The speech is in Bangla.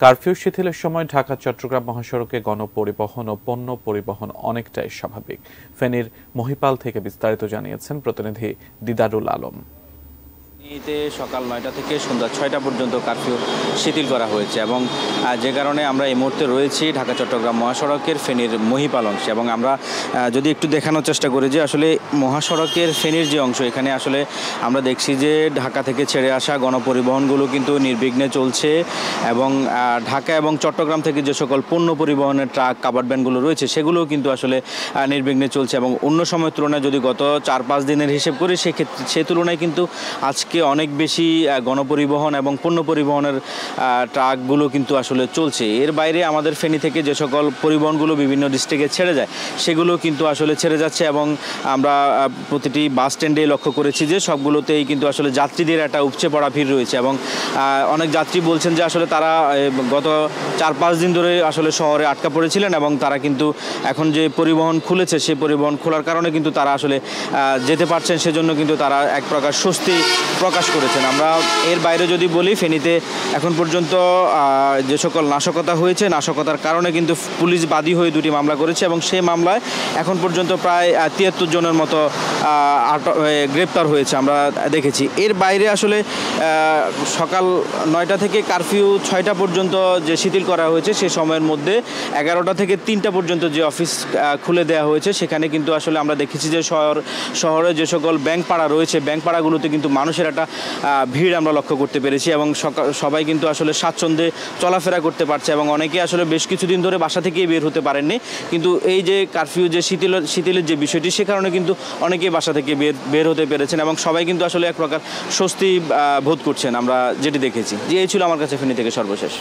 কারফিউ শিথিলের সময় ঢাকা চট্টগ্রাম মহাসড়কে গণপরিবহন ও পণ্য পরিবহন অনেকটাই স্বাভাবিক। ফেনীর মহিপাল থেকে বিস্তারিত জানিয়েছেন প্রতিনিধি দিদারুল আলম। সকাল ৯টা থেকে সন্ধ্যা ৬টা পর্যন্ত কারফিউ শিথিল করা হয়েছে এবং যে কারণে আমরা এই মুহূর্তে রয়েছি ঢাকা চট্টগ্রাম মহাসড়কের ফেনীর মহিপাল অংশে। এবং আমরা যদি একটু দেখানোর চেষ্টা করি যে আসলে মহাসড়কের ফেনীর যে অংশ, এখানে আসলে আমরা দেখছি যে ঢাকা থেকে ছেড়ে আসা গণপরিবহনগুলো কিন্তু নির্বিঘ্নে চলছে এবং ঢাকা এবং চট্টগ্রাম থেকে যে সকল পণ্য পরিবহনের ট্রাক কাভার্ড ভ্যানগুলো রয়েছে সেগুলোও কিন্তু আসলে নির্বিঘ্নে চলছে। এবং অন্য সময়ের তুলনায় যদি গত ৪-৫ দিনের হিসেব করি সেক্ষেত্রে সে তুলনায় কিন্তু আজকে অনেক বেশি গণপরিবহন এবং পণ্য পরিবহনের ট্রাকগুলো কিন্তু আসলে চলছে। এর বাইরে আমাদের ফেনী থেকে যে সকল পরিবহনগুলো বিভিন্ন ডিস্ট্রিক্টে ছেড়ে যায় সেগুলো কিন্তু আসলে ছেড়ে যাচ্ছে এবং আমরা প্রতিটি বাস স্ট্যান্ডে লক্ষ্য করেছি যে সবগুলোতেই কিন্তু আসলে যাত্রীদের একটা উপচে পড়া ভিড় রয়েছে। এবং অনেক যাত্রী বলছেন যে আসলে তারা গত ৪-৫ দিন ধরে আসলে শহরে আটকা পড়েছিলেন এবং তারা কিন্তু এখন যে পরিবহন খুলেছে সেই পরিবহন খোলার কারণে কিন্তু তারা আসলে যেতে পারছেন, সেজন্য কিন্তু তারা এক প্রকার স্বস্তি প্রকাশ করেছেন। আমরা এর বাইরে যদি বলি, ফেনীতে এখন পর্যন্ত যে সকল নাশকতা হয়েছে, নাশকতার কারণে কিন্তু পুলিশ বাদী হয়ে ২টি মামলা করেছে এবং সেই মামলায় এখন পর্যন্ত প্রায় ৭৩ জনের মতো গ্রেপ্তার হয়েছে আমরা দেখেছি। এর বাইরে আসলে সকাল ৯টা থেকে কারফিউ ৬টা পর্যন্ত যে শিথিল করা হয়েছে সে সময়ের মধ্যে ১১টা থেকে ৩টা পর্যন্ত যে অফিস খুলে দেওয়া হয়েছে সেখানে কিন্তু আসলে আমরা দেখেছি যে শহরে যে সকল ব্যাংক পাড়া রয়েছে, ব্যাংক পাড়াগুলোতে কিন্তু মানুষের একটা ভিড় আমরা লক্ষ্য করতে পেরেছি এবং সবাই কিন্তু আসলে স্বাচ্ছন্দ্যে চলাফেরা করতে পারছে এবং অনেকে আসলে বেশ কিছুদিন ধরে বাসা থেকেই বের হতে পারেননি। কিন্তু এই যে কারফিউ যে শিথিলের যে বিষয়টি, সে কারণে কিন্তু অনেকেই বাসা থেকে বের হতে পেরেছেন এবং সবাই কিন্তু আসলে এক প্রকার স্বস্তি বোধ করছেন আমরা যেটি দেখেছি। যে এই ছিল আমার কাছে ফেনী থেকে সর্বশেষ।